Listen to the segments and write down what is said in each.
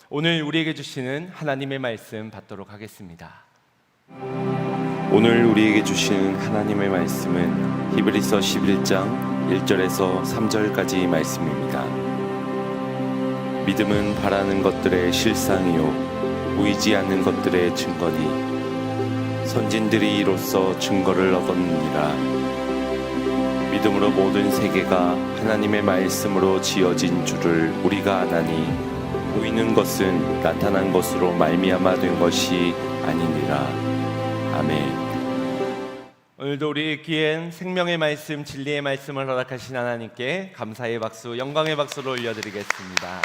오늘 우리에게 주시는 하나님의 말씀 받도록 하겠습니다. 오늘 우리에게 주시는 하나님의 말씀은 히브리서 11장 1절에서 3절까지 말씀입니다. 믿음은 바라는 것들의 실상이요 보이지 않는 것들의 증거니 선진들이 이로써 증거를 얻었느니라. 믿음으로 모든 세계가 하나님의 말씀으로 지어진 줄을 우리가 아나니 보이는 것은 나타난 것으로 말미암아 된 것이 아니니라. 아멘. 오늘도 우리 귀엔 생명의 말씀, 진리의 말씀을 허락하신 하나님께 감사의 박수, 영광의 박수를 올려드리겠습니다.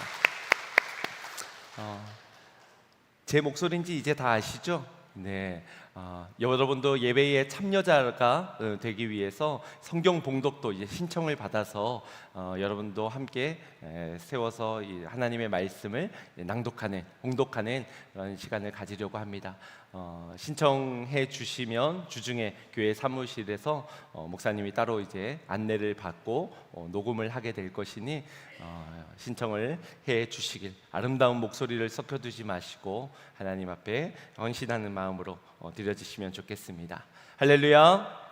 제 목소리인지 이제 다 아시죠? 네. 여러분도 예배에 참여자가 되기 위해서 성경 봉독도 이제 신청을 받아서 여러분도 함께 세워서 이 하나님의 말씀을 낭독하는, 봉독하는 그런 시간을 가지려고 합니다. 신청해 주시면 주중에 교회 사무실에서 목사님이 따로 이제 안내를 받고 녹음을 하게 될 것이니 신청을 해 주시길, 아름다운 목소리를 썩혀두지 마시고 하나님 앞에 헌신하는 마음으로 드려주시면 좋겠습니다. 할렐루야.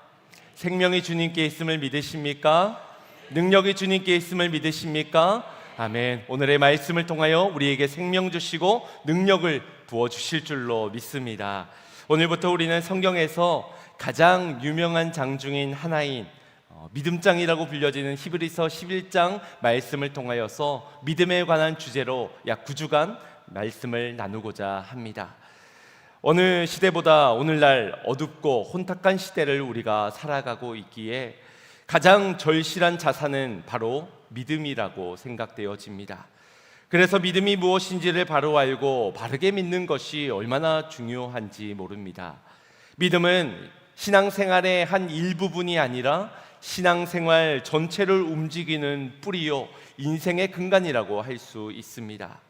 생명이 주님께 있음을 믿으십니까? 능력이 주님께 있음을 믿으십니까? 아멘. 오늘의 말씀을 통하여 우리에게 생명 주시고 능력을 부어주실 줄로 믿습니다. 오늘부터 우리는 성경에서 가장 유명한 장 중인 하나인 믿음장이라고 불려지는 히브리서 11장 말씀을 통하여서 믿음에 관한 주제로 약 9주간 말씀을 나누고자 합니다. 어느 시대보다 오늘날 어둡고 혼탁한 시대를 우리가 살아가고 있기에 가장 절실한 자산은 바로 믿음이라고 생각되어집니다. 그래서 믿음이 무엇인지를 바로 알고 바르게 믿는 것이 얼마나 중요한지 모릅니다. 믿음은 신앙생활의 한 일부분이 아니라 신앙생활 전체를 움직이는 뿌리요 인생의 근간이라고 할 수 있습니다.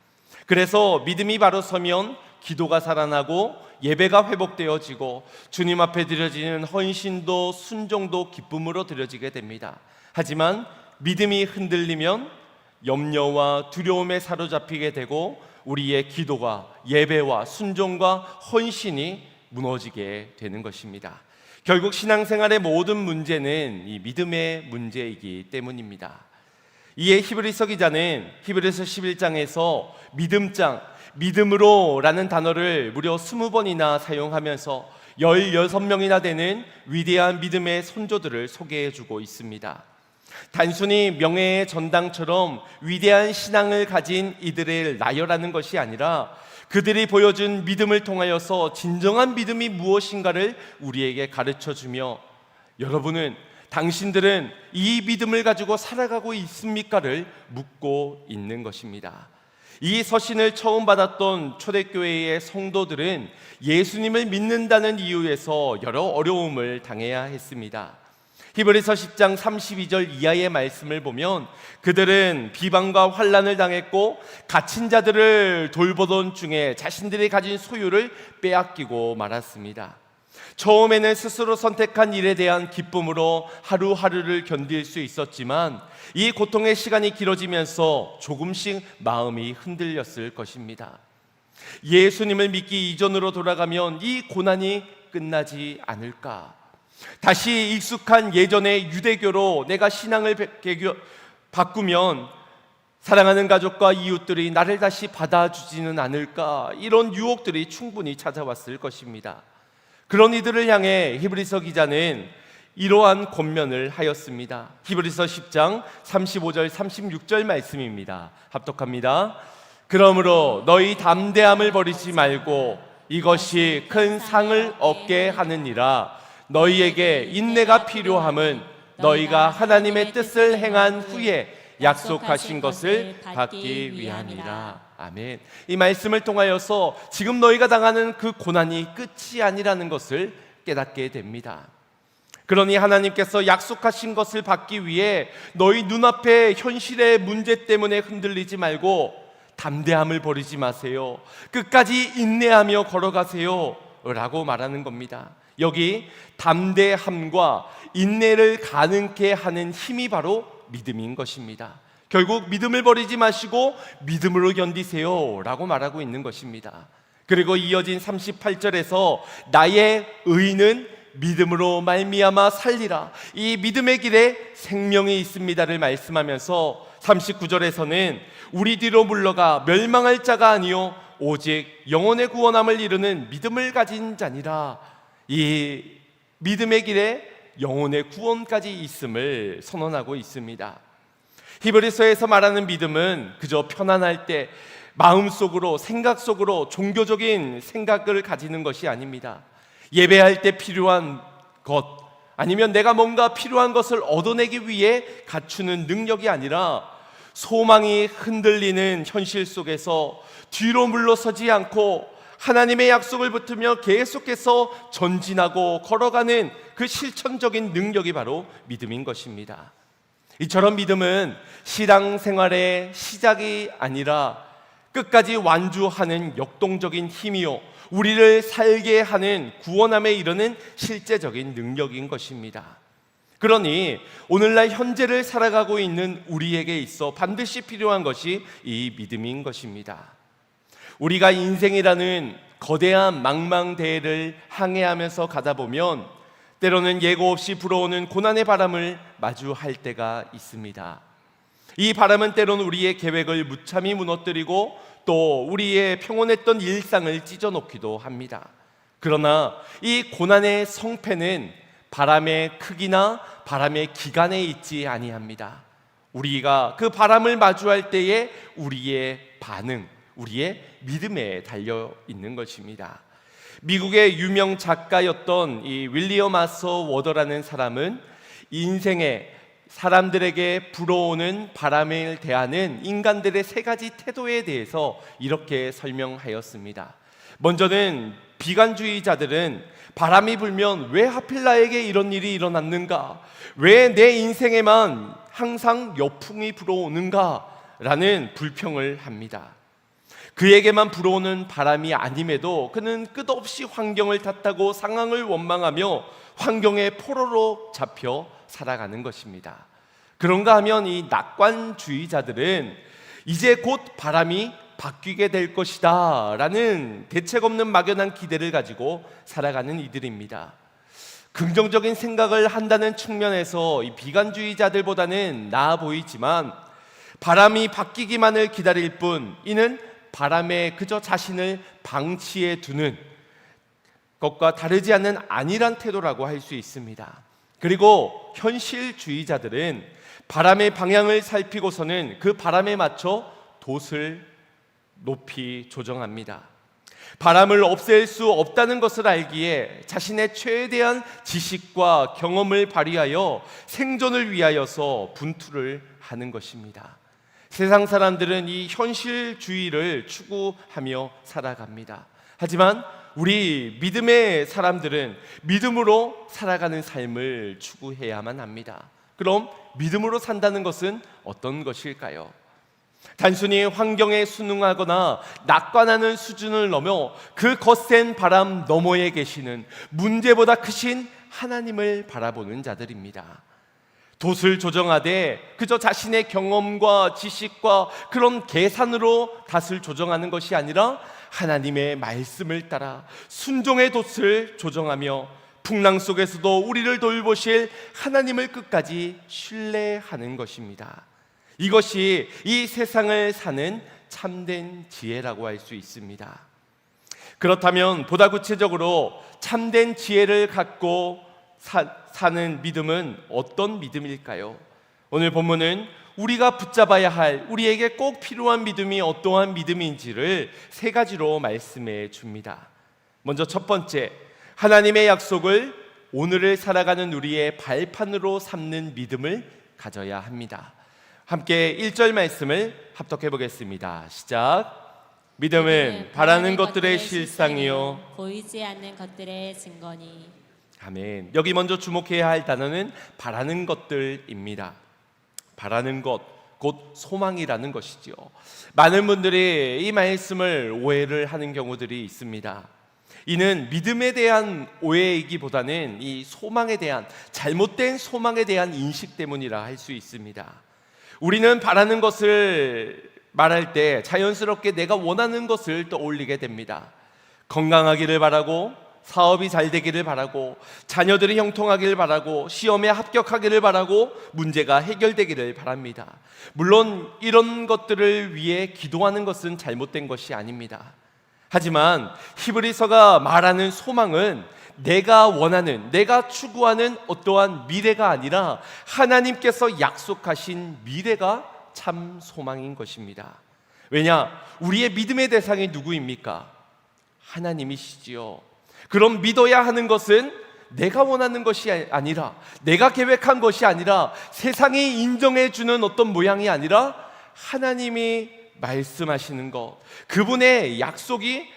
그래서 믿음이 바로 서면 기도가 살아나고 예배가 회복되어지고 주님 앞에 드려지는 헌신도 순종도 기쁨으로 드려지게 됩니다. 하지만 믿음이 흔들리면 염려와 두려움에 사로잡히게 되고 우리의 기도가, 예배와 순종과 헌신이 무너지게 되는 것입니다. 결국 신앙생활의 모든 문제는 이 믿음의 문제이기 때문입니다. 이에 히브리서 기자는 히브리서 11장에서 믿음장, 믿음으로 라는 단어를 무려 20번이나 사용하면서 16명이나 되는 위대한 믿음의 선조들을 소개해주고 있습니다. 단순히 명예의 전당처럼 위대한 신앙을 가진 이들을 나열하는 것이 아니라 그들이 보여준 믿음을 통하여서 진정한 믿음이 무엇인가를 우리에게 가르쳐주며 여러분은, 당신들은 이 믿음을 가지고 살아가고 있습니까를 묻고 있는 것입니다. 이 서신을 처음 받았던 초대교회의 성도들은 예수님을 믿는다는 이유에서 여러 어려움을 당해야 했습니다. 히브리서 10장 32절 이하의 말씀을 보면 그들은 비방과 환난을 당했고 갇힌 자들을 돌보던 중에 자신들이 가진 소유를 빼앗기고 말았습니다. 처음에는 스스로 선택한 일에 대한 기쁨으로 하루하루를 견딜 수 있었지만 이 고통의 시간이 길어지면서 조금씩 마음이 흔들렸을 것입니다. 예수님을 믿기 이전으로 돌아가면 이 고난이 끝나지 않을까? 다시 익숙한 예전의 유대교로 내가 신앙을 바꾸면 사랑하는 가족과 이웃들이 나를 다시 받아주지는 않을까? 이런 유혹들이 충분히 찾아왔을 것입니다. 그런 이들을 향해 히브리서 기자는 이러한 권면을 하였습니다. 히브리서 10장 35절 36절 말씀입니다. 합독합니다. 그러므로 너희 담대함을 버리지 말고 이것이 큰 상을 얻게 하느니라. 너희에게 인내가 필요함은 너희가 하나님의 뜻을 행한 후에 약속하신 것을 받기 위함이라. 아멘. 이 말씀을 통하여서 지금 너희가 당하는 그 고난이 끝이 아니라는 것을 깨닫게 됩니다. 그러니 하나님께서 약속하신 것을 받기 위해 너희 눈앞에 현실의 문제 때문에 흔들리지 말고 담대함을 버리지 마세요. 끝까지 인내하며 걸어가세요 라고 말하는 겁니다. 여기 담대함과 인내를 가능케 하는 힘이 바로 믿음인 것입니다. 결국 믿음을 버리지 마시고 믿음으로 견디세요 라고 말하고 있는 것입니다. 그리고 이어진 38절에서 나의 의는 믿음으로 말미암아 살리라, 이 믿음의 길에 생명이 있습니다를 말씀하면서 39절에서는 우리 뒤로 물러가 멸망할 자가 아니요 오직 영혼의 구원함을 이루는 믿음을 가진 자니라, 이 믿음의 길에 영혼의 구원까지 있음을 선언하고 있습니다. 히브리서에서 말하는 믿음은 그저 편안할 때 마음속으로, 생각 속으로 종교적인 생각을 가지는 것이 아닙니다. 예배할 때 필요한 것, 아니면 내가 뭔가 필요한 것을 얻어내기 위해 갖추는 능력이 아니라 소망이 흔들리는 현실 속에서 뒤로 물러서지 않고 하나님의 약속을 붙들며 계속해서 전진하고 걸어가는 그 실천적인 능력이 바로 믿음인 것입니다. 이처럼 믿음은 신앙생활의 시작이 아니라 끝까지 완주하는 역동적인 힘이요, 우리를 살게 하는 구원함에 이르는 실제적인 능력인 것입니다. 그러니 오늘날 현재를 살아가고 있는 우리에게 있어 반드시 필요한 것이 이 믿음인 것입니다. 우리가 인생이라는 거대한 망망대해를 항해하면서 가다 보면 때로는 예고 없이 불어오는 고난의 바람을 마주할 때가 있습니다. 이 바람은 때로는 우리의 계획을 무참히 무너뜨리고 또 우리의 평온했던 일상을 찢어놓기도 합니다. 그러나 이 고난의 성패는 바람의 크기나 바람의 기간에 있지 아니합니다. 우리가 그 바람을 마주할 때에 우리의 반응, 우리의 믿음에 달려 있는 것입니다. 미국의 유명 작가였던 이 윌리엄 아서 워더라는 사람은 인생에 사람들에게 불어오는 바람을 대하는 인간들의 세 가지 태도에 대해서 이렇게 설명하였습니다. 먼저는 비관주의자들은 바람이 불면 왜 하필 나에게 이런 일이 일어났는가? 왜 내 인생에만 항상 역풍이 불어오는가? 라는 불평을 합니다. 그에게만 불어오는 바람이 아님에도 그는 끝없이 환경을 탓하고 상황을 원망하며 환경의 포로로 잡혀 살아가는 것입니다. 그런가 하면 이 낙관주의자들은 이제 곧 바람이 바뀌게 될 것이다 라는 대책 없는 막연한 기대를 가지고 살아가는 이들입니다. 긍정적인 생각을 한다는 측면에서 이 비관주의자들보다는 나아 보이지만 바람이 바뀌기만을 기다릴 뿐 이는 바람에 그저 자신을 방치해 두는 것과 다르지 않는 안일한 태도라고 할 수 있습니다. 그리고 현실주의자들은 바람의 방향을 살피고서는 그 바람에 맞춰 돛을 높이 조정합니다. 바람을 없앨 수 없다는 것을 알기에 자신의 최대한 지식과 경험을 발휘하여 생존을 위하여서 분투를 하는 것입니다. 세상 사람들은 이 현실주의를 추구하며 살아갑니다. 하지만 우리 믿음의 사람들은 믿음으로 살아가는 삶을 추구해야만 합니다. 그럼 믿음으로 산다는 것은 어떤 것일까요? 단순히 환경에 순응하거나 낙관하는 수준을 넘어 그 거센 바람 너머에 계시는 문제보다 크신 하나님을 바라보는 자들입니다. 돛을 조정하되 그저 자신의 경험과 지식과 그런 계산으로 닷을 조정하는 것이 아니라 하나님의 말씀을 따라 순종의 돛을 조정하며 풍랑 속에서도 우리를 돌보실 하나님을 끝까지 신뢰하는 것입니다. 이것이 이 세상을 사는 참된 지혜라고 할 수 있습니다. 그렇다면 보다 구체적으로 참된 지혜를 갖고 사는 믿음은 어떤 믿음일까요? 오늘 본문은 우리가 붙잡아야 할, 우리에게 꼭 필요한 믿음이 어떠한 믿음인지를 세 가지로 말씀해 줍니다. 먼저 첫 번째, 하나님의 약속을 오늘을 살아가는 우리의 발판으로 삼는 믿음을 가져야 합니다. 함께 1절 말씀을 합독해 보겠습니다. 시작. 믿음은 바라는 것들의 실상이요 보이지 않는 것들의 증거니. 아멘. 여기 먼저 주목해야 할 단어는 바라는 것들입니다. 바라는 것, 곧 소망이라는 것이지요. 많은 분들이 이 말씀을 오해를 하는 경우들이 있습니다. 이는 믿음에 대한 오해이기보다는 이 소망에 대한, 잘못된 소망에 대한 인식 때문이라 할 수 있습니다. 우리는 바라는 것을 말할 때 자연스럽게 내가 원하는 것을 떠올리게 됩니다. 건강하기를 바라고, 사업이 잘 되기를 바라고, 자녀들이 형통하기를 바라고, 시험에 합격하기를 바라고, 문제가 해결되기를 바랍니다. 물론 이런 것들을 위해 기도하는 것은 잘못된 것이 아닙니다. 하지만 히브리서가 말하는 소망은 내가 원하는, 내가 추구하는 어떠한 미래가 아니라 하나님께서 약속하신 미래가 참 소망인 것입니다. 왜냐? 우리의 믿음의 대상이 누구입니까? 하나님이시지요. 그럼 믿어야 하는 것은 내가 원하는 것이 아니라, 내가 계획한 것이 아니라, 세상이 인정해 주는 어떤 모양이 아니라 하나님이 말씀하시는 것, 그분의 약속이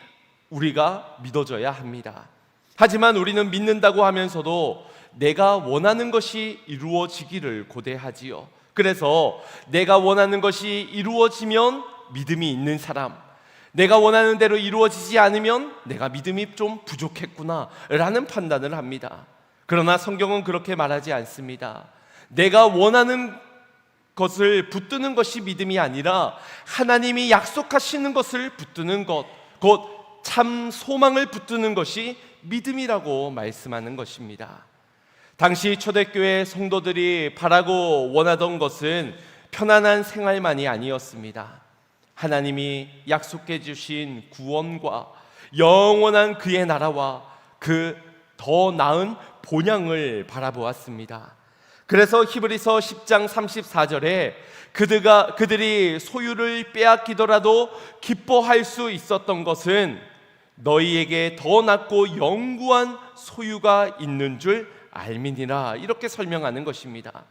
우리가 믿어져야 합니다. 하지만 우리는 믿는다고 하면서도 내가 원하는 것이 이루어지기를 고대하지요. 그래서 내가 원하는 것이 이루어지면 믿음이 있는 사람, 내가 원하는 대로 이루어지지 않으면 내가 믿음이 좀 부족했구나 라는 판단을 합니다. 그러나 성경은 그렇게 말하지 않습니다. 내가 원하는 것을 붙드는 것이 믿음이 아니라 하나님이 약속하시는 것을 붙드는 것, 곧 참 소망을 붙드는 것이 믿음이라고 말씀하는 것입니다. 당시 초대교회 성도들이 바라고 원하던 것은 편안한 생활만이 아니었습니다. 하나님이 약속해 주신 구원과 영원한 그의 나라와 그 더 나은 본향을 바라보았습니다. 그래서 히브리서 10장 34절에 그들이 소유를 빼앗기더라도 기뻐할 수 있었던 것은 너희에게 더 낫고 영구한 소유가 있는 줄 알미니라, 이렇게 설명하는 것입니다.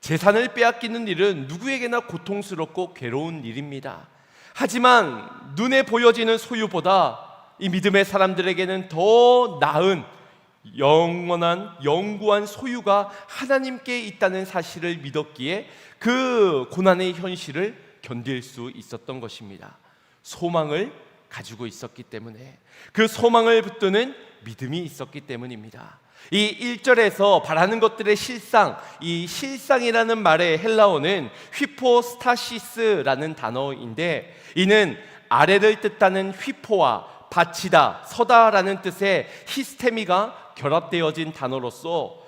재산을 빼앗기는 일은 누구에게나 고통스럽고 괴로운 일입니다. 하지만 눈에 보여지는 소유보다 이 믿음의 사람들에게는 더 나은 영원한 영구한 소유가 하나님께 있다는 사실을 믿었기에 그 고난의 현실을 견딜 수 있었던 것입니다. 소망을 가지고 있었기 때문에, 그 소망을 붙드는 믿음이 있었기 때문입니다. 이 1절에서 바라는 것들의 실상, 이 실상이라는 말의 헬라어는 휘포스타시스라는 단어인데, 이는 아래를 뜻하는 휘포와 받치다, 서다라는 뜻의 히스테미가 결합되어진 단어로서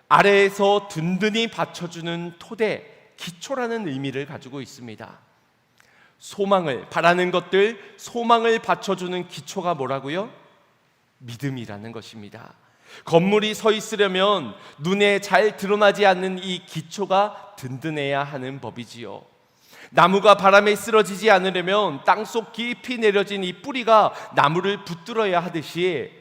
아래에서 든든히 받쳐주는 토대, 기초라는 의미를 가지고 있습니다. 소망을, 바라는 것들, 소망을 받쳐주는 기초가 뭐라고요? 믿음이라는 것입니다. 건물이 서 있으려면 눈에 잘 드러나지 않는 이 기초가 든든해야 하는 법이지요. 나무가 바람에 쓰러지지 않으려면 땅속 깊이 내려진 이 뿌리가 나무를 붙들어야 하듯이,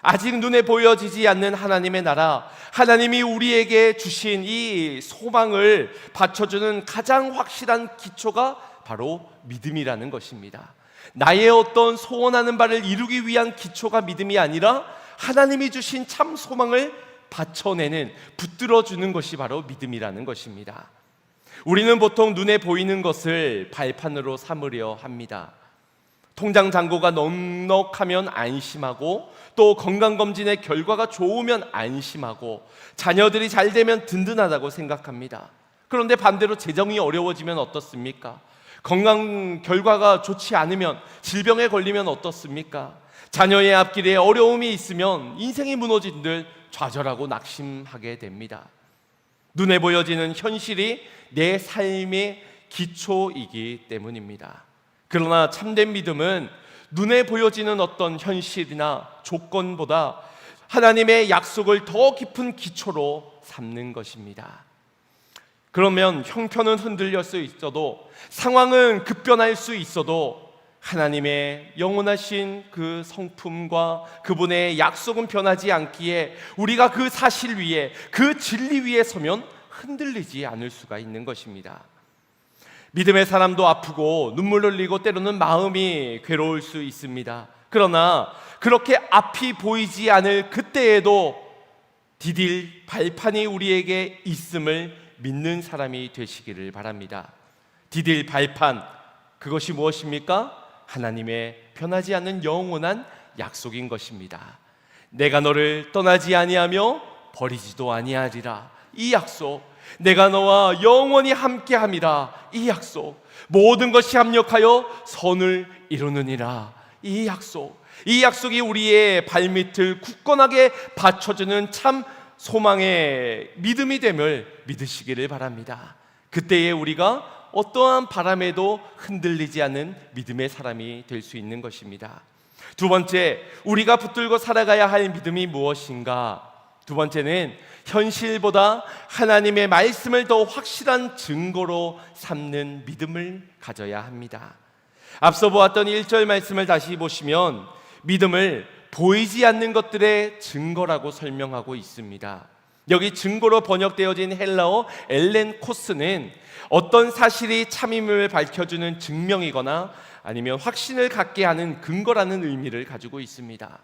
아직 눈에 보여지지 않는 하나님의 나라, 하나님이 우리에게 주신 이 소망을 받쳐주는 가장 확실한 기초가 바로 믿음이라는 것입니다. 나의 어떤 소원하는 바를 이루기 위한 기초가 믿음이 아니라 하나님이 주신 참 소망을 받쳐내는, 붙들어주는 것이 바로 믿음이라는 것입니다. 우리는 보통 눈에 보이는 것을 발판으로 삼으려 합니다. 통장 잔고가 넉넉하면 안심하고, 또 건강검진의 결과가 좋으면 안심하고, 자녀들이 잘 되면 든든하다고 생각합니다. 그런데 반대로 재정이 어려워지면 어떻습니까? 건강 결과가 좋지 않으면, 질병에 걸리면 어떻습니까? 자녀의 앞길에 어려움이 있으면 인생이 무너진 듯 좌절하고 낙심하게 됩니다. 눈에 보여지는 현실이 내 삶의 기초이기 때문입니다. 그러나 참된 믿음은 눈에 보여지는 어떤 현실이나 조건보다 하나님의 약속을 더 깊은 기초로 삼는 것입니다. 그러면 형편은 흔들릴 수 있어도, 상황은 급변할 수 있어도 하나님의 영원하신 그 성품과 그분의 약속은 변하지 않기에 우리가 그 사실 위에, 그 진리 위에 서면 흔들리지 않을 수가 있는 것입니다. 믿음의 사람도 아프고 눈물 흘리고 때로는 마음이 괴로울 수 있습니다. 그러나 그렇게 앞이 보이지 않을 그때에도 디딜 발판이 우리에게 있음을 믿는 사람이 되시기를 바랍니다. 디딜 발판, 그것이 무엇입니까? 하나님의 변하지 않는 영원한 약속인 것입니다. 내가 너를 떠나지 아니하며 버리지도 아니하리라. 이 약속, 내가 너와 영원히 함께함이라. 이 약속, 모든 것이 합력하여 선을 이루느니라. 이 약속, 이 약속이 우리의 발밑을 굳건하게 받쳐주는 참 소망의 믿음이 됨을 믿으시기를 바랍니다. 그때에 우리가 어떠한 바람에도 흔들리지 않는 믿음의 사람이 될 수 있는 것입니다. 두 번째, 우리가 붙들고 살아가야 할 믿음이 무엇인가? 두 번째는 현실보다 하나님의 말씀을 더 확실한 증거로 삼는 믿음을 가져야 합니다. 앞서 보았던 1절 말씀을 다시 보시면 믿음을 보이지 않는 것들의 증거라고 설명하고 있습니다. 여기 증거로 번역되어진 헬라어 엘렌코스는 어떤 사실이 참임을 밝혀주는 증명이거나 아니면 확신을 갖게 하는 근거라는 의미를 가지고 있습니다.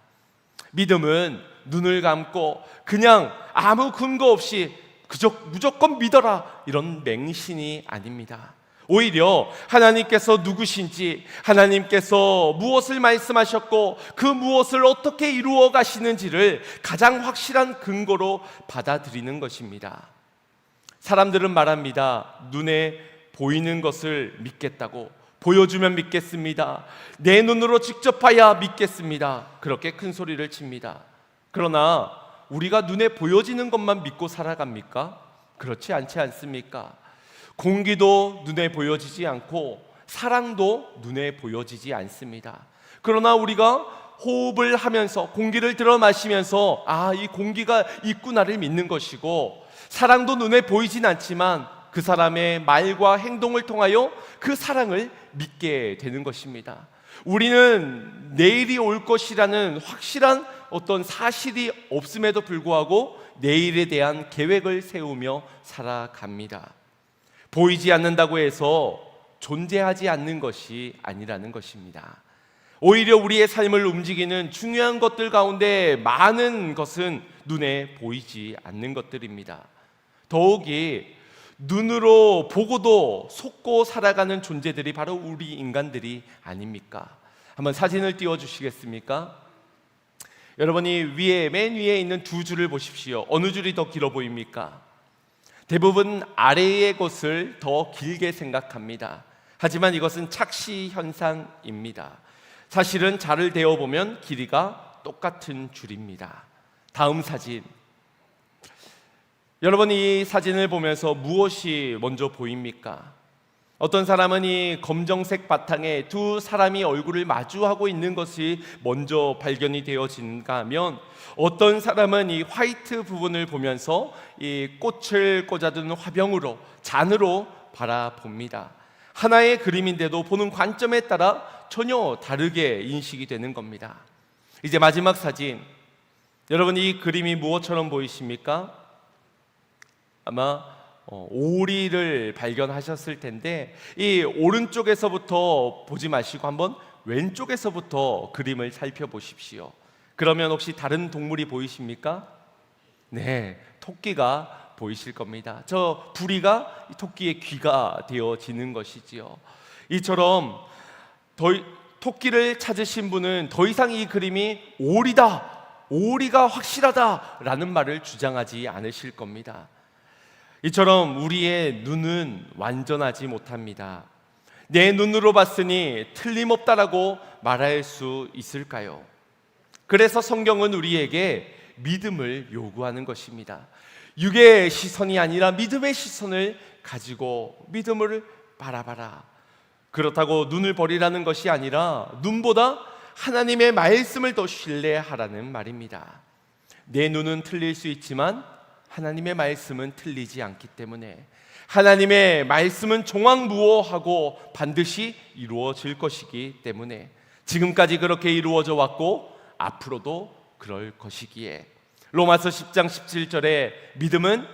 믿음은 눈을 감고 그냥 아무 근거 없이 그저 무조건 믿어라, 이런 맹신이 아닙니다. 오히려 하나님께서 누구신지, 하나님께서 무엇을 말씀하셨고 그 무엇을 어떻게 이루어 가시는지를 가장 확실한 근거로 받아들이는 것입니다. 사람들은 말합니다. 눈에 보이는 것을 믿겠다고, 보여주면 믿겠습니다. 내 눈으로 직접 봐야 믿겠습니다. 그렇게 큰 소리를 칩니다. 그러나 우리가 눈에 보여지는 것만 믿고 살아갑니까? 그렇지 않지 않습니까? 공기도 눈에 보여지지 않고 사랑도 눈에 보여지지 않습니다. 그러나 우리가 호흡을 하면서 공기를 들어 마시면서 이 공기가 있구나를 믿는 것이고, 사랑도 눈에 보이진 않지만 그 사람의 말과 행동을 통하여 그 사랑을 믿게 되는 것입니다. 우리는 내일이 올 것이라는 확실한 어떤 사실이 없음에도 불구하고 내일에 대한 계획을 세우며 살아갑니다. 보이지 않는다고 해서 존재하지 않는 것이 아니라는 것입니다. 오히려 우리의 삶을 움직이는 중요한 것들 가운데 많은 것은 눈에 보이지 않는 것들입니다. 더욱이 눈으로 보고도 속고 살아가는 존재들이 바로 우리 인간들이 아닙니까? 한번 사진을 띄워주시겠습니까? 여러분이 맨 위에 있는 두 줄을 보십시오. 어느 줄이 더 길어 보입니까? 대부분 아래의 것을 더 길게 생각합니다. 하지만 이것은 착시 현상입니다. 사실은 자를 대어보면 길이가 똑같은 줄입니다. 다음 사진. 여러분, 이 사진을 보면서 무엇이 먼저 보입니까? 어떤 사람은 이 검정색 바탕에 두 사람이 얼굴을 마주하고 있는 것이 먼저 발견이 되어지는가 하면, 어떤 사람은 이 화이트 부분을 보면서 이 꽃을 꽂아두는 화병으로, 잔으로 바라봅니다. 하나의 그림인데도 보는 관점에 따라 전혀 다르게 인식이 되는 겁니다. 이제 마지막 사진. 여러분, 이 그림이 무엇처럼 보이십니까? 아마 오리를 발견하셨을 텐데, 이 오른쪽에서부터 보지 마시고 한번 왼쪽에서부터 그림을 살펴보십시오. 그러면 혹시 다른 동물이 보이십니까? 네, 토끼가 보이실 겁니다. 저 부리가 토끼의 귀가 되어지는 것이지요. 이처럼 토끼를 찾으신 분은 더 이상 이 그림이 오리다, 오리가 확실하다라는 말을 주장하지 않으실 겁니다. 이처럼 우리의 눈은 완전하지 못합니다. 내 눈으로 봤으니 틀림없다라고 말할 수 있을까요? 그래서 성경은 우리에게 믿음을 요구하는 것입니다. 육의 시선이 아니라 믿음의 시선을 가지고 믿음을 바라봐라. 그렇다고 눈을 버리라는 것이 아니라 눈보다 하나님의 말씀을 더 신뢰하라는 말입니다. 내 눈은 틀릴 수 있지만 하나님의 말씀은 틀리지 않기 때문에, 하나님의 말씀은 종황무오하고 반드시 이루어질 것이기 때문에, 지금까지 그렇게 이루어져 왔고 앞으로도 그럴 것이기에, 로마서 10장 17절에 믿음은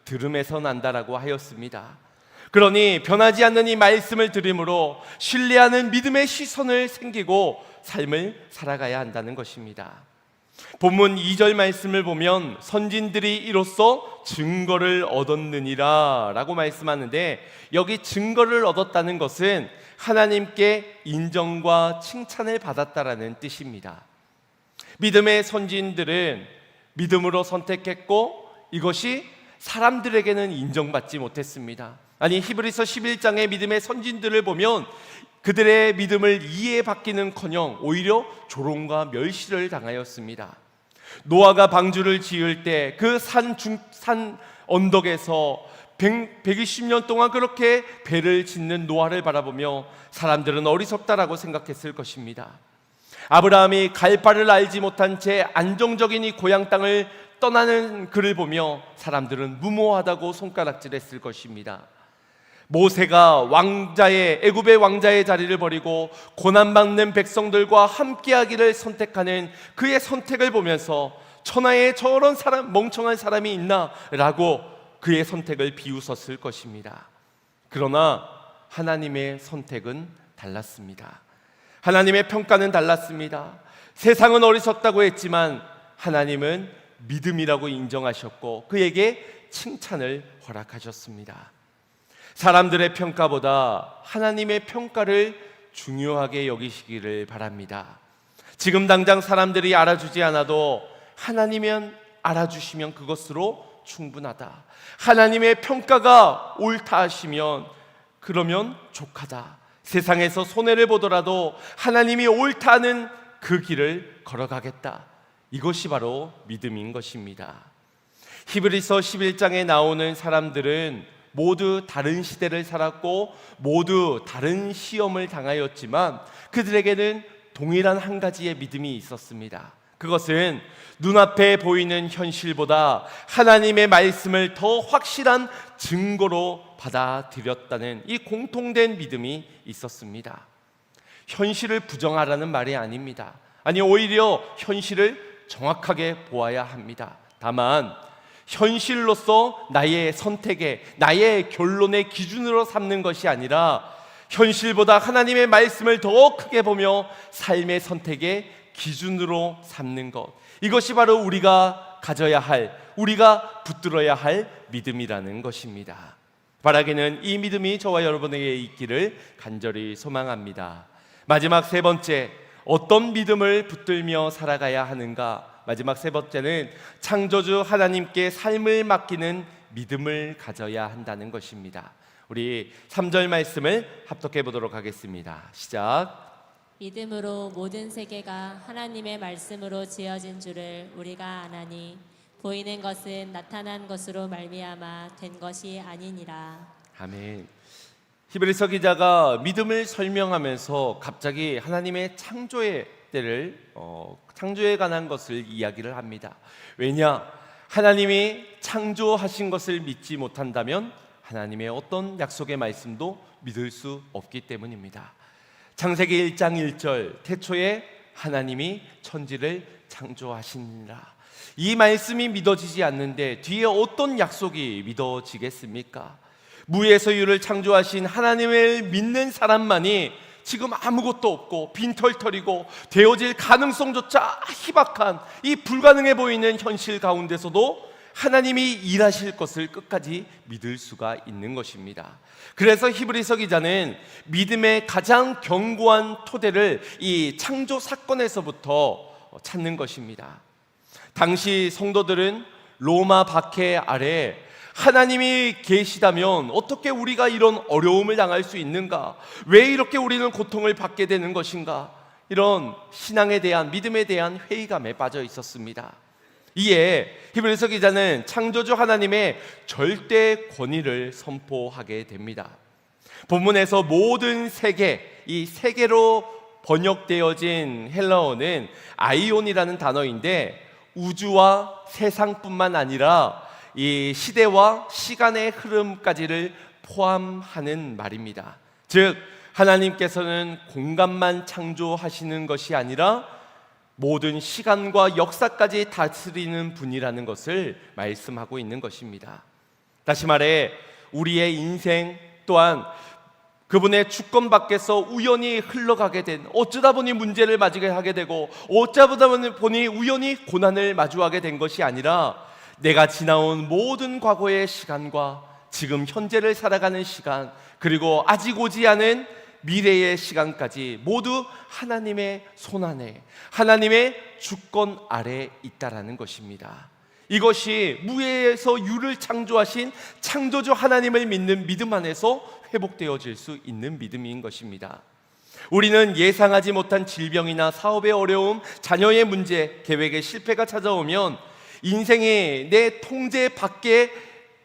들음에서 난다라고 하였습니다. 그러니 변하지 않는 이 말씀을 들음으로 신뢰하는 믿음의 시선을 생기고 삶을 살아가야 한다는 것입니다. 본문 2절 말씀을 보면 선진들이 이로써 증거를 얻었느니라 라고 말씀하는데, 여기 증거를 얻었다는 것은 하나님께 인정과 칭찬을 받았다라는 뜻입니다. 믿음의 선진들은 믿음으로 선택했고 이것이 사람들에게는 인정받지 못했습니다. 아니, 히브리서 11장의 믿음의 선진들을 보면 그들의 믿음을 이해받기는커녕 오히려 조롱과 멸시를 당하였습니다. 노아가 방주를 지을 때 그 산 언덕에서 120년 동안 그렇게 배를 짓는 노아를 바라보며 사람들은 어리석다라고 생각했을 것입니다. 아브라함이 갈 바를 알지 못한 채 안정적인 이 고향 땅을 떠나는 그를 보며 사람들은 무모하다고 손가락질했을 것입니다. 모세가 애굽의 왕자의 자리를 버리고 고난받는 백성들과 함께하기를 선택하는 그의 선택을 보면서 천하에 저런 멍청한 사람이 있나라고 그의 선택을 비웃었을 것입니다. 그러나 하나님의 선택은 달랐습니다. 하나님의 평가는 달랐습니다. 세상은 어리석다고 했지만 하나님은 믿음이라고 인정하셨고 그에게 칭찬을 허락하셨습니다. 사람들의 평가보다 하나님의 평가를 중요하게 여기시기를 바랍니다. 지금 당장 사람들이 알아주지 않아도 하나님은 알아주시면 그것으로 충분하다. 하나님의 평가가 옳다 하시면 그러면 족하다. 세상에서 손해를 보더라도 하나님이 옳다는 그 길을 걸어가겠다. 이것이 바로 믿음인 것입니다. 히브리서 11장에 나오는 사람들은 모두 다른 시대를 살았고 모두 다른 시험을 당하였지만 그들에게는 동일한 한 가지의 믿음이 있었습니다. 그것은 눈앞에 보이는 현실보다 하나님의 말씀을 더 확실한 증거로 받아들였다는 이 공통된 믿음이 있었습니다. 현실을 부정하라는 말이 아닙니다. 아니, 오히려 현실을 정확하게 보아야 합니다. 다만 현실로서 나의 선택에, 나의 결론의 기준으로 삼는 것이 아니라 현실보다 하나님의 말씀을 더 크게 보며 삶의 선택의 기준으로 삼는 것, 이것이 바로 우리가 가져야 할, 우리가 붙들어야 할 믿음이라는 것입니다. 바라기는 이 믿음이 저와 여러분에게 있기를 간절히 소망합니다. 마지막 세 번째, 어떤 믿음을 붙들며 살아가야 하는가? 마지막 세 번째는 창조주 하나님께 삶을 맡기는 믿음을 가져야 한다는 것입니다. 우리 3절 말씀을 합독해 보도록 하겠습니다. 시작. 믿음으로 모든 세계가 하나님의 말씀으로 지어진 줄을 우리가 아나니 보이는 것은 나타난 것으로 말미암아 된 것이 아니니라. 아멘. 히브리서 기자가 믿음을 설명하면서 갑자기 하나님의 창조의 때를 창조에 관한 것을 이야기를 합니다. 왜냐? 하나님이 창조하신 것을 믿지 못한다면 하나님의 어떤 약속의 말씀도 믿을 수 없기 때문입니다. 창세기 1장 1절, 태초에 하나님이 천지를 창조하시니라. 이 말씀이 믿어지지 않는데 뒤에 어떤 약속이 믿어지겠습니까? 무에서 유를 창조하신 하나님을 믿는 사람만이 지금 아무것도 없고 빈털털이고 되어질 가능성조차 희박한 이 불가능해 보이는 현실 가운데서도 하나님이 일하실 것을 끝까지 믿을 수가 있는 것입니다. 그래서 히브리서 기자는 믿음의 가장 견고한 토대를 이 창조 사건에서부터 찾는 것입니다. 당시 성도들은 로마 박해 아래 하나님이 계시다면 어떻게 우리가 이런 어려움을 당할 수 있는가? 왜 이렇게 우리는 고통을 받게 되는 것인가? 이런 신앙에 대한, 믿음에 대한 회의감에 빠져 있었습니다. 이에 히브리서 기자는 창조주 하나님의 절대 권위를 선포하게 됩니다. 본문에서 모든 세계, 이 세계로 번역되어진 헬라어는 아이온이라는 단어인데 우주와 세상뿐만 아니라 이 시대와 시간의 흐름까지를 포함하는 말입니다. 즉 하나님께서는 공간만 창조하시는 것이 아니라 모든 시간과 역사까지 다스리는 분이라는 것을 말씀하고 있는 것입니다. 다시 말해 우리의 인생 또한 그분의 주권 밖에서 우연히 흘러가게 된, 어쩌다 보니 문제를 맞이하게 되고 어쩌다 보니 우연히 고난을 마주하게 된 것이 아니라 내가 지나온 모든 과거의 시간과 지금 현재를 살아가는 시간, 그리고 아직 오지 않은 미래의 시간까지 모두 하나님의 손 안에, 하나님의 주권 아래 있다라는 것입니다. 이것이 무에서 유를 창조하신 창조주 하나님을 믿는 믿음 안에서 회복되어질 수 있는 믿음인 것입니다. 우리는 예상하지 못한 질병이나 사업의 어려움, 자녀의 문제, 계획의 실패가 찾아오면 인생이 내 통제 밖에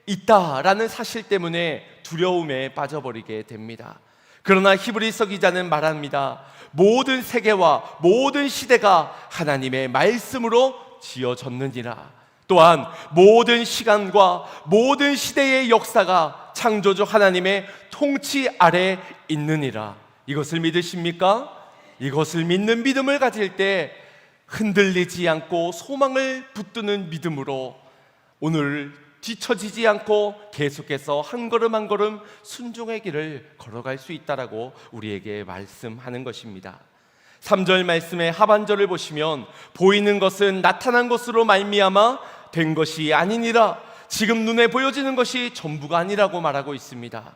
있다라는 사실 때문에 두려움에 빠져버리게 됩니다. 그러나 히브리서 기자는 말합니다. 모든 세계와 모든 시대가 하나님의 말씀으로 지어졌느니라. 또한 모든 시간과 모든 시대의 역사가 창조주 하나님의 통치 아래 있느니라. 이것을 믿으십니까? 이것을 믿는 믿음을 가질 때 흔들리지 않고 소망을 붙드는 믿음으로 오늘 뒤처지지 않고 계속해서 한 걸음 한 걸음 순종의 길을 걸어갈 수 있다라고 우리에게 말씀하는 것입니다. 3절 말씀의 하반절을 보시면 보이는 것은 나타난 것으로 말미암아 된 것이 아니니라. 지금 눈에 보여지는 것이 전부가 아니라고 말하고 있습니다.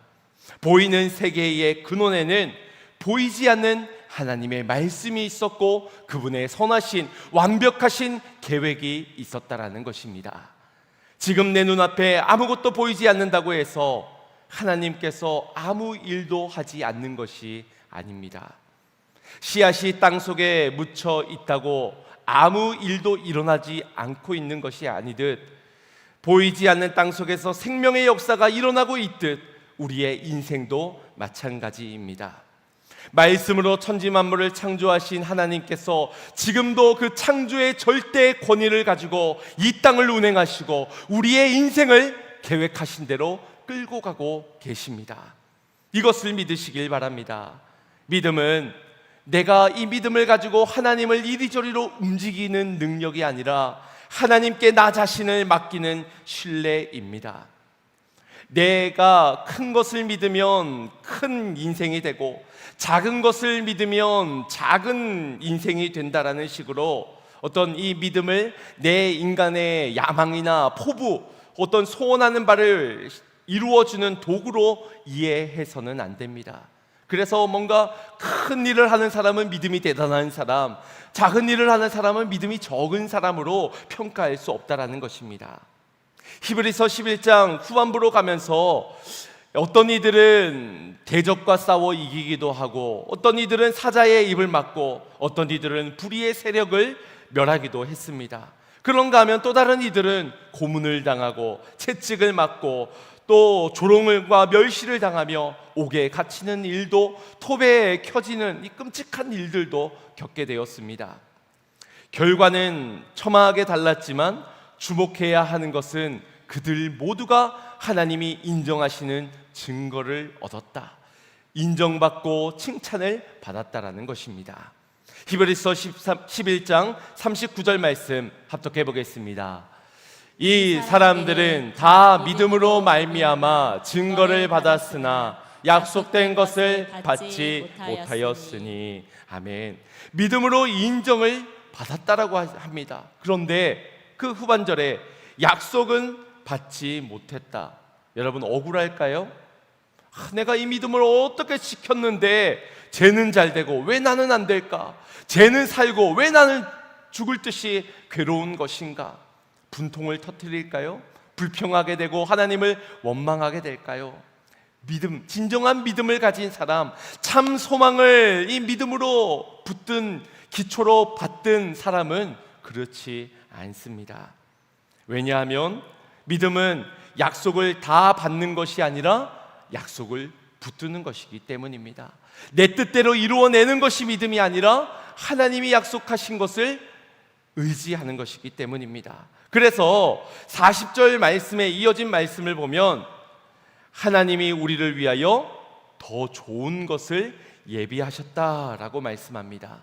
보이는 세계의 근원에는 보이지 않는 하나님의 말씀이 있었고 그분의 선하신 완벽하신 계획이 있었다라는 것입니다. 지금 내 눈앞에 아무것도 보이지 않는다고 해서 하나님께서 아무 일도 하지 않는 것이 아닙니다. 씨앗이 땅 속에 묻혀 있다고 아무 일도 일어나지 않고 있는 것이 아니듯 보이지 않는 땅 속에서 생명의 역사가 일어나고 있듯 우리의 인생도 마찬가지입니다. 말씀으로 천지 만물을 창조하신 하나님께서 지금도 그 창조의 절대 권위를 가지고 이 땅을 운행하시고 우리의 인생을 계획하신 대로 끌고 가고 계십니다. 이것을 믿으시길 바랍니다. 믿음은 내가 이 믿음을 가지고 하나님을 이리저리로 움직이는 능력이 아니라 하나님께 나 자신을 맡기는 신뢰입니다. 내가 큰 것을 믿으면 큰 인생이 되고 작은 것을 믿으면 작은 인생이 된다라는 식으로 어떤 이 믿음을 내 인간의 야망이나 포부, 어떤 소원하는 바를 이루어주는 도구로 이해해서는 안 됩니다. 그래서 뭔가 큰 일을 하는 사람은 믿음이 대단한 사람, 작은 일을 하는 사람은 믿음이 적은 사람으로 평가할 수 없다라는 것입니다. 히브리서 11장 후반부로 가면서 어떤 이들은 대적과 싸워 이기기도 하고 어떤 이들은 사자의 입을 막고 어떤 이들은 불의의 세력을 멸하기도 했습니다. 그런가 하면 또 다른 이들은 고문을 당하고 채찍을 맞고 또 조롱과 멸시를 당하며 옥에 갇히는 일도 톱에 켜지는 이 끔찍한 일들도 겪게 되었습니다. 결과는 첨예하게 달랐지만 주목해야 하는 것은 그들 모두가 하나님이 인정하시는 증거를 얻었다. 인정받고 칭찬을 받았다라는 것입니다. 히브리서 11장 39절 말씀 합독해 보겠습니다. 이 사람들은 다 믿음으로 말미암아 증거를 받았으나 약속된 것을 받지 못하였으니. 아멘. 믿음으로 인정을 받았다라고 합니다. 그런데 그 후반절에 약속은 받지 못했다. 여러분 억울할까요? 내가 이 믿음을 어떻게 지켰는데 쟤는 잘 되고 왜 나는 안 될까? 쟤는 살고 왜 나는 죽을 듯이 괴로운 것인가? 분통을 터뜨릴까요? 불평하게 되고 하나님을 원망하게 될까요? 믿음, 진정한 믿음을 가진 사람, 참 소망을 이 믿음으로 붙든 기초로 받든 사람은 그렇지 않습니다. 왜냐하면 믿음은 약속을 다 받는 것이 아니라 약속을 붙드는 것이기 때문입니다. 내 뜻대로 이루어내는 것이 믿음이 아니라 하나님이 약속하신 것을 의지하는 것이기 때문입니다. 그래서 40절 말씀에 이어진 말씀을 보면 하나님이 우리를 위하여 더 좋은 것을 예비하셨다라고 말씀합니다.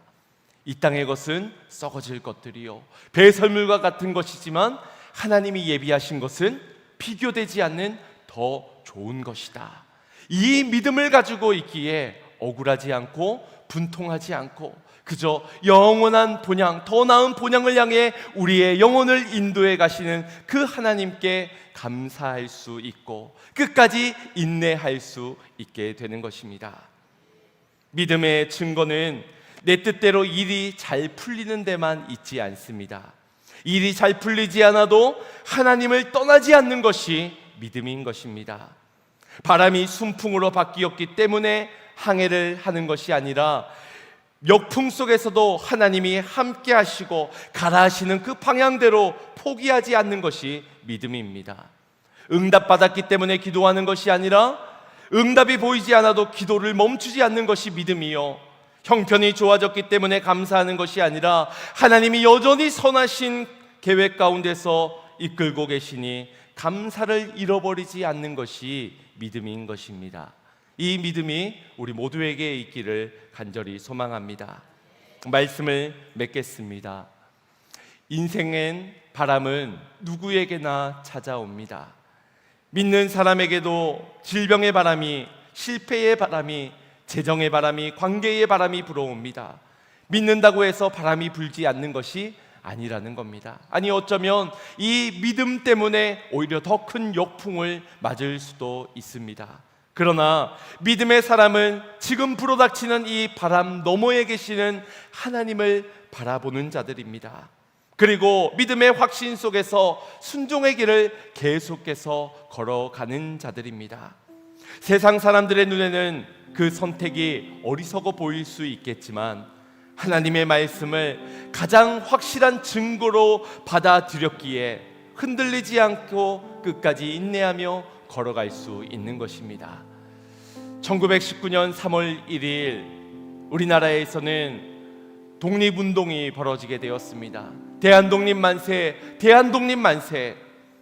이 땅의 것은 썩어질 것들이요 배설물과 같은 것이지만 하나님이 예비하신 것은 비교되지 않는 더 좋은 것이다. 이 믿음을 가지고 있기에 억울하지 않고 분통하지 않고 그저 영원한 본향, 더 나은 본향을 향해 우리의 영혼을 인도해 가시는 그 하나님께 감사할 수 있고 끝까지 인내할 수 있게 되는 것입니다. 믿음의 증거는 내 뜻대로 일이 잘 풀리는 데만 있지 않습니다. 일이 잘 풀리지 않아도 하나님을 떠나지 않는 것이 믿음인 것입니다. 바람이 순풍으로 바뀌었기 때문에 항해를 하는 것이 아니라 역풍 속에서도 하나님이 함께 하시고 가라 하시는 그 방향대로 포기하지 않는 것이 믿음입니다. 응답받았기 때문에 기도하는 것이 아니라 응답이 보이지 않아도 기도를 멈추지 않는 것이 믿음이요, 형편이 좋아졌기 때문에 감사하는 것이 아니라 하나님이 여전히 선하신 계획 가운데서 이끌고 계시니 감사를 잃어버리지 않는 것이 믿음인 것입니다. 이 믿음이 우리 모두에게 있기를 간절히 소망합니다. 말씀을 맺겠습니다. 인생엔 바람은 누구에게나 찾아옵니다. 믿는 사람에게도 질병의 바람이, 실패의 바람이, 재정의 바람이, 관계의 바람이 불어옵니다. 믿는다고 해서 바람이 불지 않는 것이 아니라는 겁니다. 아니, 어쩌면 이 믿음 때문에 오히려 더 큰 역풍을 맞을 수도 있습니다. 그러나 믿음의 사람은 지금 불어닥치는 이 바람 너머에 계시는 하나님을 바라보는 자들입니다. 그리고 믿음의 확신 속에서 순종의 길을 계속해서 걸어가는 자들입니다. 세상 사람들의 눈에는 그 선택이 어리석어 보일 수 있겠지만 하나님의 말씀을 가장 확실한 증거로 받아들였기에 흔들리지 않고 끝까지 인내하며 걸어갈 수 있는 것입니다. 1919년 3월 1일 우리나라에서는 독립운동이 벌어지게 되었습니다. 대한독립 만세, 대한독립 만세.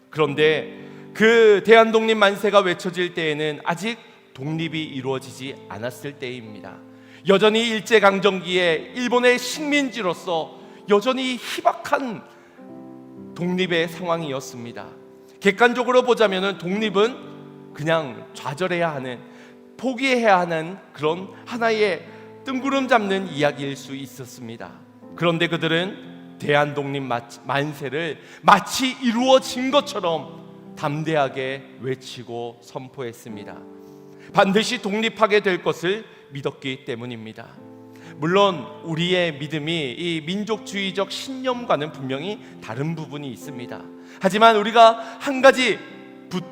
그런데 그 대한독립 만세가 외쳐질 때에는 아직 독립이 이루어지지 않았을 때입니다. 여전히 일제강점기에 일본의 식민지로서 여전히 희박한 독립의 상황이었습니다. 객관적으로 보자면 독립은 그냥 좌절해야 하는, 포기해야 하는 그런 하나의 뜬구름 잡는 이야기일 수 있었습니다. 그런데 그들은 대한독립 만세를 마치 이루어진 것처럼 담대하게 외치고 선포했습니다. 반드시 독립하게 될 것을 믿었기 때문입니다. 물론 우리의 믿음이 이 민족주의적 신념과는 분명히 다른 부분이 있습니다. 하지만 우리가 한 가지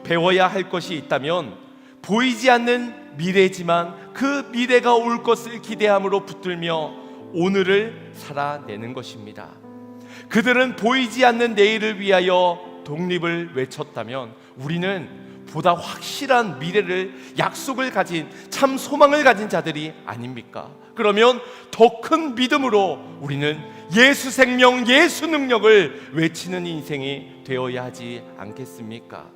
배워야 할 것이 있다면 보이지 않는 미래지만 그 미래가 올 것을 기대함으로 붙들며 오늘을 살아내는 것입니다. 그들은 보이지 않는 내일을 위하여 독립을 외쳤다면 우리는 보다 확실한 미래를, 약속을 가진, 참 소망을 가진 자들이 아닙니까? 그러면 더 큰 믿음으로 우리는 예수 생명, 예수 능력을 외치는 인생이 되어야 하지 않겠습니까?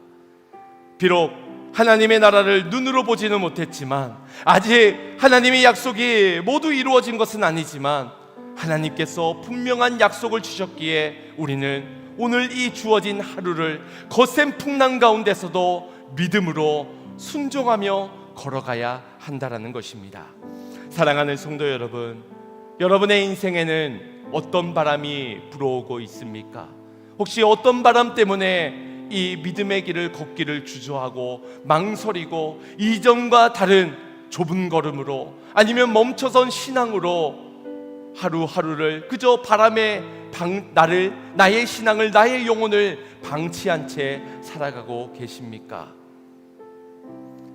비록 하나님의 나라를 눈으로 보지는 못했지만, 아직 하나님의 약속이 모두 이루어진 것은 아니지만 하나님께서 분명한 약속을 주셨기에 우리는 오늘 이 주어진 하루를 거센 풍랑 가운데서도 믿음으로 순종하며 걸어가야 한다라는 것입니다. 사랑하는 성도 여러분, 여러분의 인생에는 어떤 바람이 불어오고 있습니까? 혹시 어떤 바람 때문에 이 믿음의 길을 걷기를 주저하고 망설이고 이전과 다른 좁은 걸음으로, 아니면 멈춰선 신앙으로 하루하루를 그저 바람에 나의 신앙을, 나의 영혼을 방치한 채 살아가고 계십니까?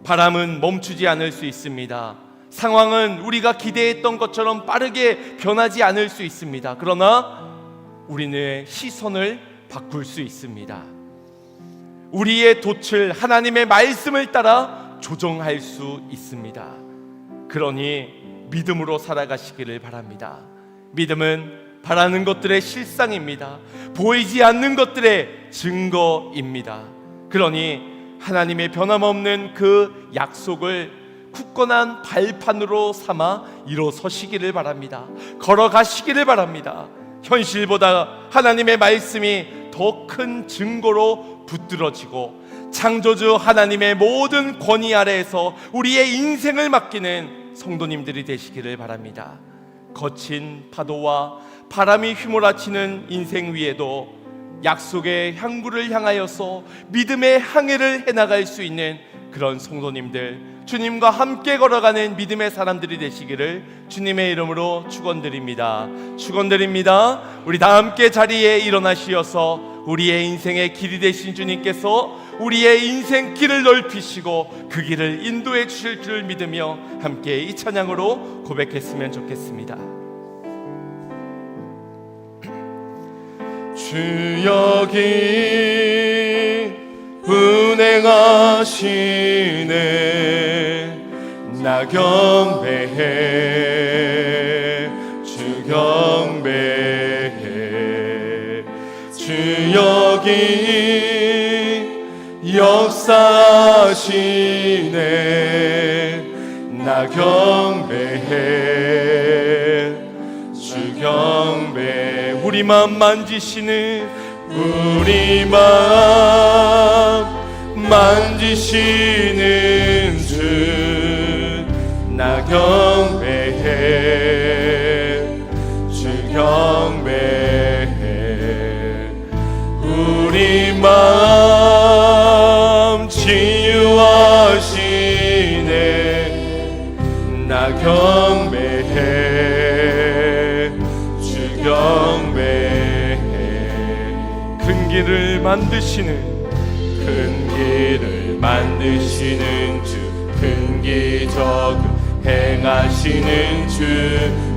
바람은 멈추지 않을 수 있습니다. 상황은 우리가 기대했던 것처럼 빠르게 변하지 않을 수 있습니다. 그러나 우리의 시선을 바꿀 수 있습니다. 우리의 돛을 하나님의 말씀을 따라 조정할 수 있습니다. 그러니 믿음으로 살아가시기를 바랍니다. 믿음은 바라는 것들의 실상입니다. 보이지 않는 것들의 증거입니다. 그러니 하나님의 변함없는 그 약속을 굳건한 발판으로 삼아 일어서시기를 바랍니다. 걸어가시기를 바랍니다. 현실보다 하나님의 말씀이 더 큰 증거로 붙들어지고 창조주 하나님의 모든 권위 아래에서 우리의 인생을 맡기는 성도님들이 되시기를 바랍니다. 거친 파도와 바람이 휘몰아치는 인생 위에도 약속의 항구를 향하여서 믿음의 항해를 해나갈 수 있는 그런 성도님들, 주님과 함께 걸어가는 믿음의 사람들이 되시기를 주님의 이름으로 축원드립니다. 축원드립니다. 우리 다 함께 자리에 일어나시어서 우리의 인생의 길이 되신 주님께서 우리의 인생 길을 넓히시고 그 길을 인도해 주실 줄 믿으며 함께 이 찬양으로 고백했으면 좋겠습니다. 주 여기 운행하시네. 나 경배해. 주 경배해. 주 여기 역사하시네. 나 경배해. 주 경배. 우리 마음 만지시는, 우리 마음 만지시는 주, 나 경배해. 주 경배해. 우리 마음 치유하시네. 나 경배해. 주 경배해. 큰 길을 만드시는, 큰 길을 만드시는 주, 큰 기적을 행하시는 주,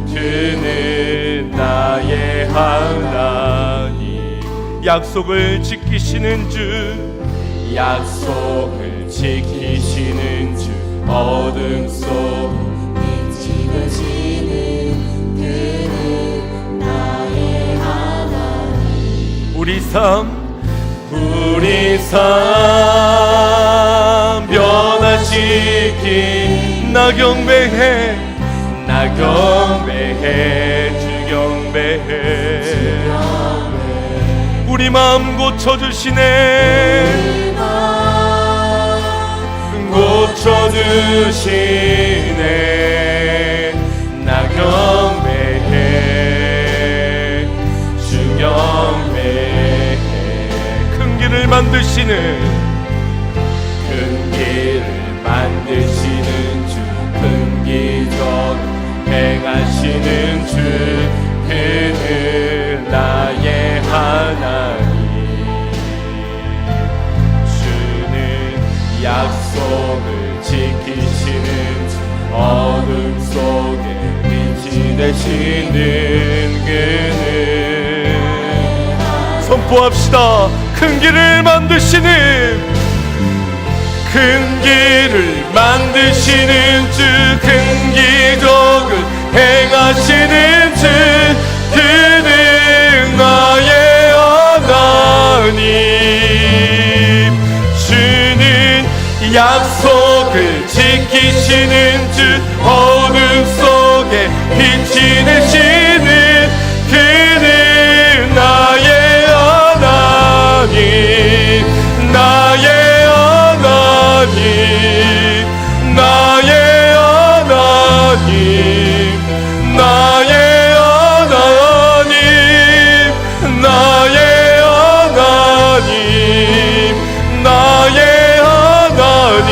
주는 나의 하나님. 약속을 지키시는 주, 약속을 지키시는 주, 어둠 속 빛이 되시는 그는 나의 하나님. 우리 삶 변화시킨 나 경배해. 나 경배해. 주 경배해. 우리 마음 고쳐주시네. 고쳐주시네. 나 경배해. 주 경배해. 큰 길을 만드시는, 큰 길을 만드시는 주, 큰 기적 행하시는 주, 그는 나의 하나님. 주는 약속을 지키시는 주, 어둠 속에 빛이 되시는 그는. 선포합시다. 큰 길을 만드시는, 큰 길을 만드시는 주, 큰 기적을 행하시는 주, 그는 나의 하나님. 주는 약속을 지키시는 주, 어둠 속에 빛이 되시는 그는 나의 하나님. 나의 하나님, 나의 하나님, 나의 하나님, 나의 하나님, 나의 하나님,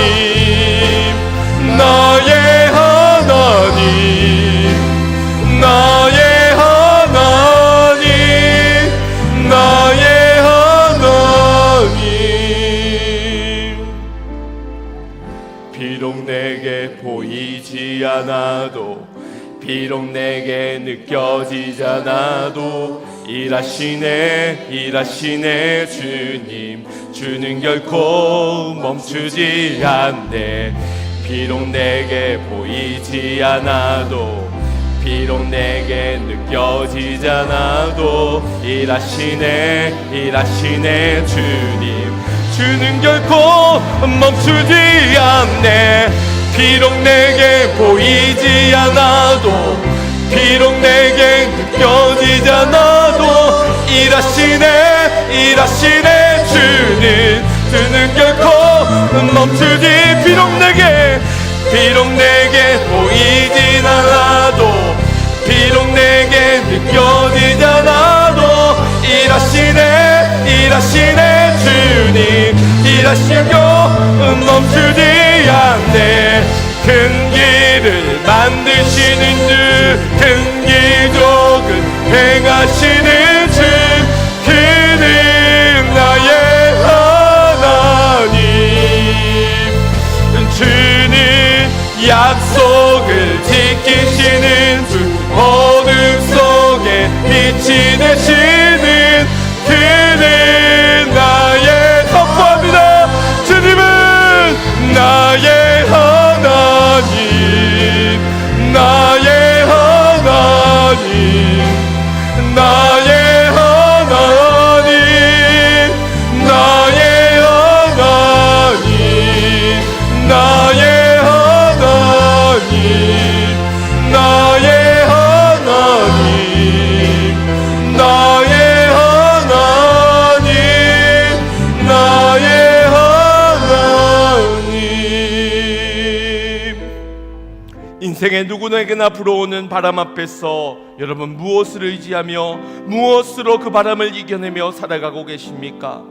나의 하나님, 나의 하나님, 나의 하나님. 비록 내게 보이지 않아도, 비록 내게 느껴지지 않아도 일하시네, 일하시네 주님. 주는 결코 멈추지 않네. 비록 내게 보이지 않아도, 비록 내게 느껴지지 않아도 일하시네, 일하시네 주님. 주는 결코 멈추지 않네. 비록 내게 보이지 않아도, 비록 내게 느껴지지 않아도 일하시네, 일하시네 주님. 주는 결코 멈추지. 비록 내게 보이진 않아도, 비록 내게 느껴지지 않아도 일하시네, 일하시네 주님. 일하시고 멈추지 빛이 되시는 그는 나의 선포합니다. 주님은 나의 하나님, 나의 하나님, 나의 하나님, 나의 하나님, 나의 하나님, 나의 하나님, 나의 하나님, 나의 하나님. 인생의 누구에게나 불어오는 바람 앞에서 여러분 무엇을 의지하며 무엇으로 그 바람을 이겨내며 살아가고 계십니까?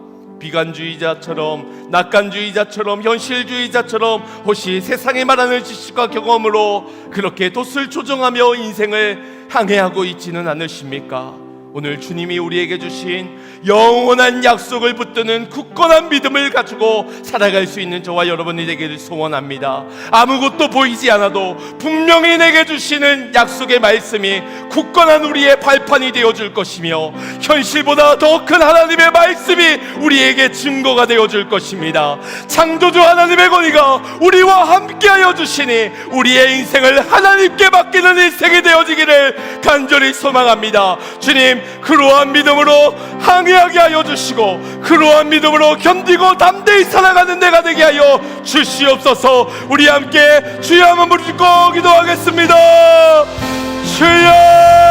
비관주의자처럼, 낙관주의자처럼, 현실주의자처럼 혹시 세상이 말하는 지식과 경험으로 그렇게 돛을 조정하며 인생을 항해하고 있지는 않으십니까? 오늘 주님이 우리에게 주신 영원한 약속을 붙드는 굳건한 믿음을 가지고 살아갈 수 있는 저와 여러분이 되기를 소원합니다. 아무것도 보이지 않아도 분명히 내게 주시는 약속의 말씀이 굳건한 우리의 발판이 되어줄 것이며, 현실보다 더 큰 하나님의 말씀이 우리에게 증거가 되어줄 것입니다. 창조주 하나님의 권위가 우리와 함께하여 주시니 우리의 인생을 하나님께 맡기는 인생이 되어지기를 간절히 소망합니다. 주님, 그러한 믿음으로 항해하게 하여 주시고 그러한 믿음으로 견디고 담대히 살아가는 내가 되게 하여 주시옵소서. 우리 함께 주여 한번 부르짖고 기도하겠습니다. 주여!